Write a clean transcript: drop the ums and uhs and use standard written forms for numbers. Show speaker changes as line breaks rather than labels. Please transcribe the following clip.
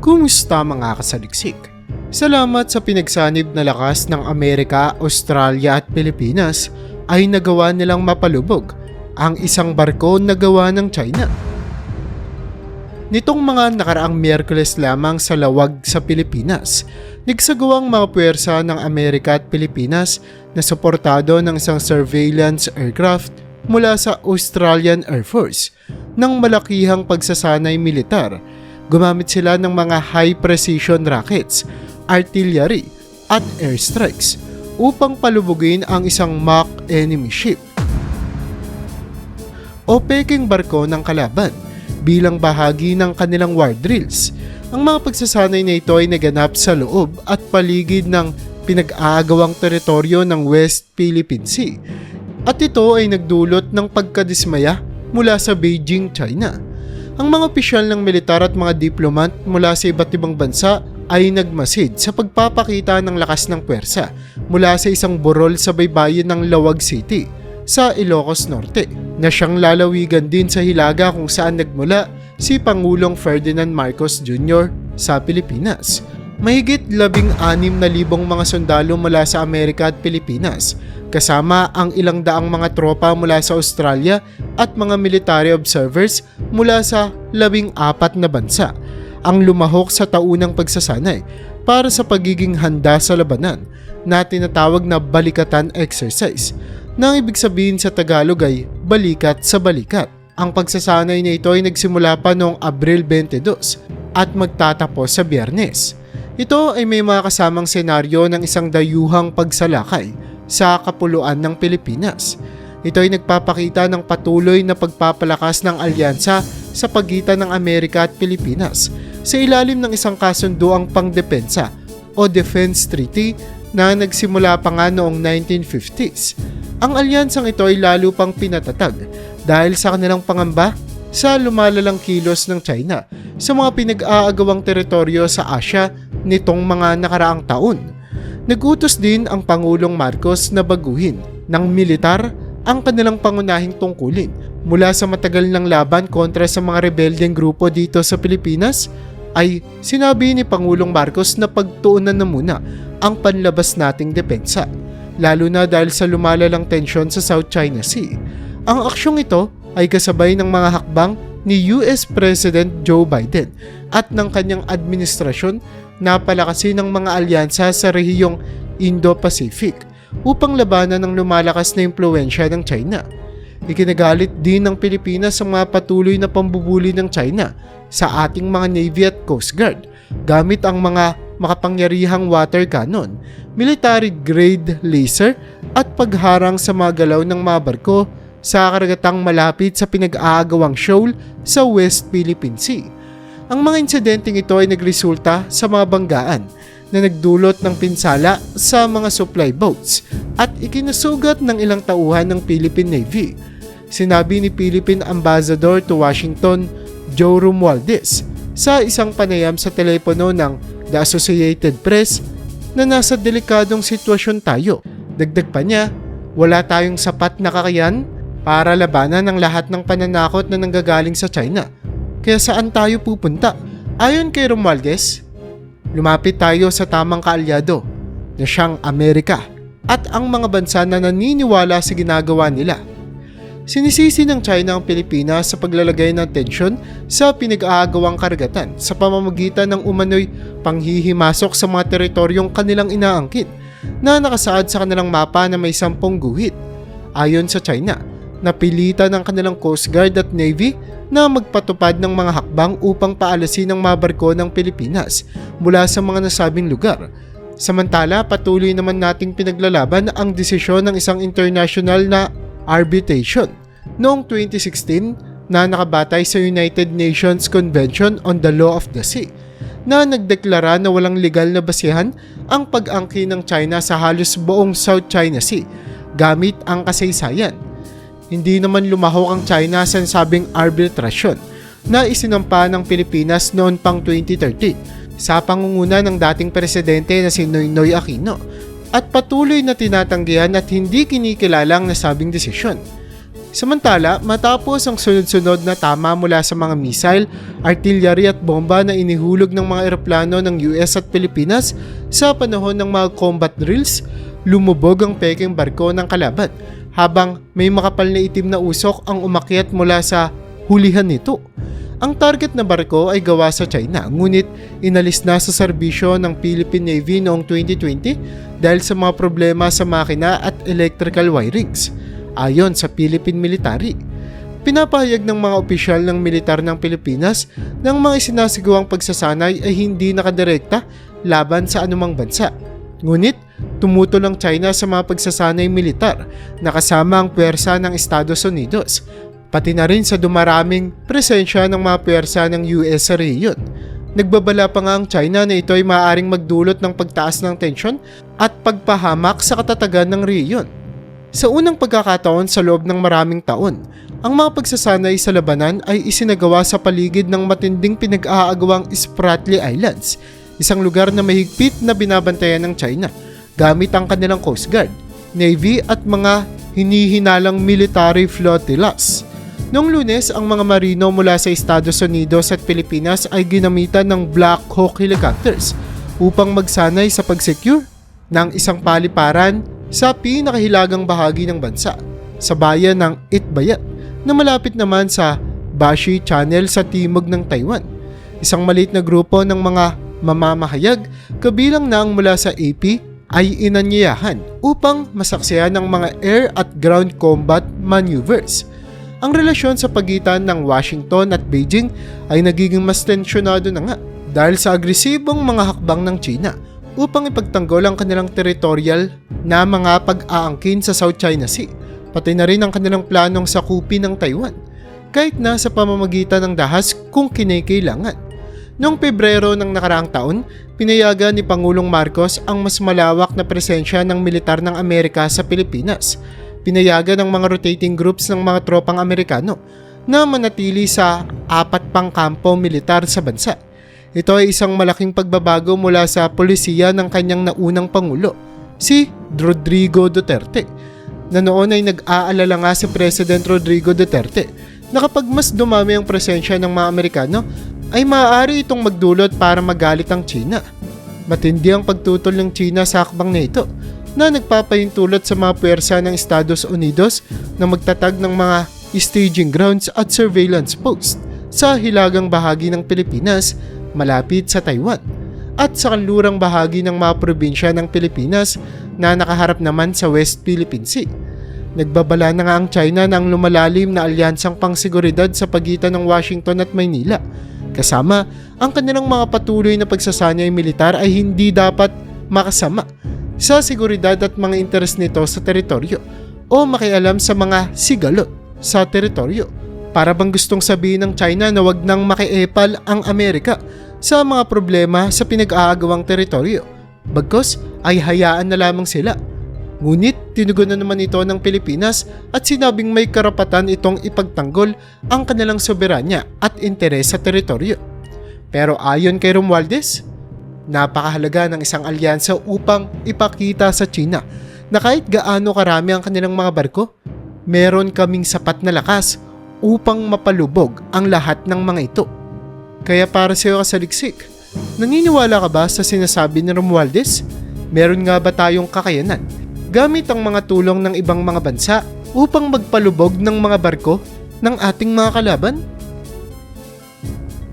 Kumusta mga kasaliksik? Salamat sa pinagsanib na lakas ng Amerika, Australia at Pilipinas ay nagawa nilang mapalubog ang isang barko na gawa ng China. Nitong mga nakaraang Miyerkules lamang sa lawag sa Pilipinas, nagsagawang mga puwersa ng Amerika at Pilipinas na suportado ng isang surveillance aircraft mula sa Australian Air Force ng malakihang pagsasanay militar. Gumamit sila ng mga high-precision rockets, artillery at airstrikes upang palubugin ang isang mock enemy ship o peking barko ng kalaban bilang bahagi ng kanilang war drills. Ang mga pagsasanay na ito ay naganap sa loob at paligid ng pinag-aagawang teritoryo ng West Philippine Sea at ito ay nagdulot ng pagkadismaya mula sa Beijing, China. Ang mga opisyal ng militar at mga diplomat mula sa iba't ibang bansa ay nagmasid sa pagpapakita ng lakas ng puwersa mula sa isang burol sa baybayin ng Lawag City sa Ilocos Norte na siyang lalawigan din sa Hilaga kung saan nagmula si Pangulong Ferdinand Marcos Jr. sa Pilipinas. Mahigit 16,000 mga sundalo mula sa Amerika at Pilipinas, kasama ang ilang daang mga tropa mula sa Australia at mga military observers mula sa 14 na bansa, ang lumahok sa taunang pagsasanay para sa pagiging handa sa labanan na tinatawag na balikatan exercise, na ibig sabihin sa Tagalog ay balikat sa balikat. Ang pagsasanay na ito ay nagsimula pa noong Abril 22 at magtatapos sa Biyernes. Ito ay may mga kasamang senaryo ng isang dayuhang pagsalakay sa kapuluan ng Pilipinas. Ito ay nagpapakita ng patuloy na pagpapalakas ng alyansa sa pagitan ng Amerika at Pilipinas sa ilalim ng isang kasunduang pangdepensa o Defense Treaty na nagsimula pa nga noong 1950s. Ang alyansang ito ay lalo pang pinatatag dahil sa kanilang pangamba sa lumalalang kilos ng China sa mga pinag-aagawang teritoryo sa Asia nitong mga nakaraang taon. Nagutos din ang Pangulong Marcos na baguhin ng militar ang kanilang pangunahing tungkulin mula sa matagal ng laban kontra sa mga rebeldeng grupo dito sa Pilipinas. Ay sinabi ni Pangulong Marcos na pagtuunan na muna ang panlabas nating depensa, lalo na dahil sa lumalalang tensyon sa South China Sea. Ang aksyong ito ay kasabay ng mga hakbang ni US President Joe Biden at ng kanyang administrasyon na palakasin ng mga alyansa sa rehiyong Indo-Pacific upang labanan ng lumalakas na impluwensya ng China. Ikinagalit din ng Pilipinas ang mga patuloy na pambubuli ng China sa ating mga Navy at Coast Guard gamit ang mga makapangyarihang water cannon, military-grade laser at pagharang sa mga galaw ng mga barko sa karagatang malapit sa pinag-aagawang shoal sa West Philippine Sea. Ang mga insidenteng ito ay nagresulta sa mga banggaan na nagdulot ng pinsala sa mga supply boats at ikinasugat ng ilang tauhan ng Philippine Navy. Sinabi ni Philippine Ambassador to Washington, Joe Romualdez, sa isang panayam sa telepono ng The Associated Press na nasa delikadong sitwasyon tayo. Dagdag pa niya, wala tayong sapat na kakayahan para labanan ang lahat ng pananakot na nanggagaling sa China. Kaya saan tayo pupunta? Ayon kay Romualdez, lumapit tayo sa tamang kaalyado na siyang Amerika at ang mga bansa na naniniwala sa ginagawa nila. Sinisisi ng China ang Pilipinas sa paglalagay ng tensyon sa pinag-aagawang karagatan sa pamamagitan ng umano'y panghihimasok sa mga teritoryong kanilang inaangkin na nakasaad sa kanilang mapa na may 10 guhit. Ayon sa China, napilitan ng kanilang Coast Guard at Navy na magpatupad ng mga hakbang upang paalasin ang mga barko ng Pilipinas mula sa mga nasabing lugar. Samantala, patuloy naman nating pinaglalaban ang desisyon ng isang international na arbitration noong 2016 na nakabatay sa United Nations Convention on the Law of the Sea na nagdeklara na walang legal na basihan ang pag-angkin ng China sa halos buong South China Sea gamit ang kasaysayan. Hindi naman lumahok ang China sa nasabing arbitrasyon na isinampa ng Pilipinas noon pang 2013 sa pangunguna ng dating presidente na si Noynoy Aquino at patuloy na tinatanggihan at hindi kinikilala ang nasabing desisyon. Samantala, matapos ang sunod-sunod na tama mula sa mga missile, artillery at bomba na inihulog ng mga eroplano ng US at Pilipinas sa panahon ng mga combat drills, lumubog ang pekeng barko ng kalaban habang may makapal na itim na usok ang umakyat mula sa hulihan nito. Ang target na barko ay gawa sa China, ngunit inalis na sa serbisyo ng Philippine Navy noong 2020 dahil sa mga problema sa makina at electrical wirings. Ayon sa Philippine Military, pinapahayag ng mga opisyal ng militar ng Pilipinas na ang mga isinasigawang pagsasanay ay hindi nakadirekta laban sa anumang bansa. Ngunit, tumutol ang China sa mga pagsasanay militar na kasama ang puwersa ng Estados Unidos, pati na rin sa dumaraming presensya ng mga puwersa ng US sa rehiyon. Nagbabala pa nga ang China na ito ay maaaring magdulot ng pagtaas ng tensyon at pagpahamak sa katatagan ng rehiyon. Sa unang pagkakataon sa loob ng maraming taon, ang mga pagsasanay sa labanan ay isinagawa sa paligid ng matinding pinag-aagawang Spratly Islands, isang lugar na mahigpit na binabantayan ng China gamit ang kanilang Coast Guard, Navy at mga hinihinalang military flotillas. Noong Lunes, ang mga marino mula sa Estados Unidos at Pilipinas ay ginamitan ng Black Hawk helicopters upang magsanay sa pag-secure ng isang paliparan sa pinakahilagang bahagi ng bansa, sa bayan ng Itbayat na malapit naman sa Bashi Channel sa timog ng Taiwan. Isang maliit na grupo ng mga mamamahayag kabilang na ang mula sa AP ay inanyayahan upang masaksihan ng mga air at ground combat maneuvers. Ang relasyon sa pagitan ng Washington at Beijing ay nagiging mas tensyonado na nga dahil sa agresibong mga hakbang ng China upang ipagtanggol ang kanilang territorial na mga pag-aangkin sa South China Sea, pati na rin ang kanilang planong sakupin ng Taiwan, kahit na sa pamamagitan ng dahas kung kinakailangan. Noong Pebrero ng nakaraang taon, pinayagan ni Pangulong Marcos ang mas malawak na presensya ng militar ng Amerika sa Pilipinas. Pinayagan ng mga rotating groups ng mga tropang Amerikano na manatili sa 4 pang kampo militar sa bansa. Ito ay isang malaking pagbabago mula sa polisiya ng kanyang naunang pangulo, si Rodrigo Duterte, na noon ay nag-aalala nga si President Rodrigo Duterte na kapag mas dumami ang presensya ng mga Amerikano, ay maaari itong magdulot para magalit ang China. Matindi ang pagtutol ng China sa hakbang na ito, na nagpapahintulot sa mga puwersa ng Estados Unidos na magtatag ng mga staging grounds at surveillance posts sa hilagang bahagi ng Pilipinas malapit sa Taiwan at sa kanlurang bahagi ng mga probinsya ng Pilipinas na nakaharap naman sa West Philippine Sea. Nagbabala na nga ang China ng lumalalim na alyansang pangseguridad sa pagitan ng Washington at Maynila. Kasama, ang kanilang mga patuloy na pagsasanay militar ay hindi dapat makasama sa seguridad at mga interes nito sa teritoryo o makialam sa mga sigalot sa teritoryo. Para bang gustong sabihin ng China na wag nang makiepal ang Amerika sa mga problema sa pinag-aagawang teritoryo, bagkus ay hayaan na lamang sila. Ngunit tinugunan naman ito ng Pilipinas at sinabing may karapatan itong ipagtanggol ang kanilang soberanya at interes sa teritoryo. Pero ayon kay Romualdez, napakahalaga ng isang alyansa upang ipakita sa China na kahit gaano karami ang kanilang mga barko, meron kaming sapat na lakas upang mapalubog ang lahat ng mga ito. Kaya para sa iyo kasaliksik, naniniwala ka ba sa sinasabi ni Romualdez? Meron nga ba tayong kakayanan gamit ang mga tulong ng ibang mga bansa upang magpalubog ng mga barko ng ating mga kalaban?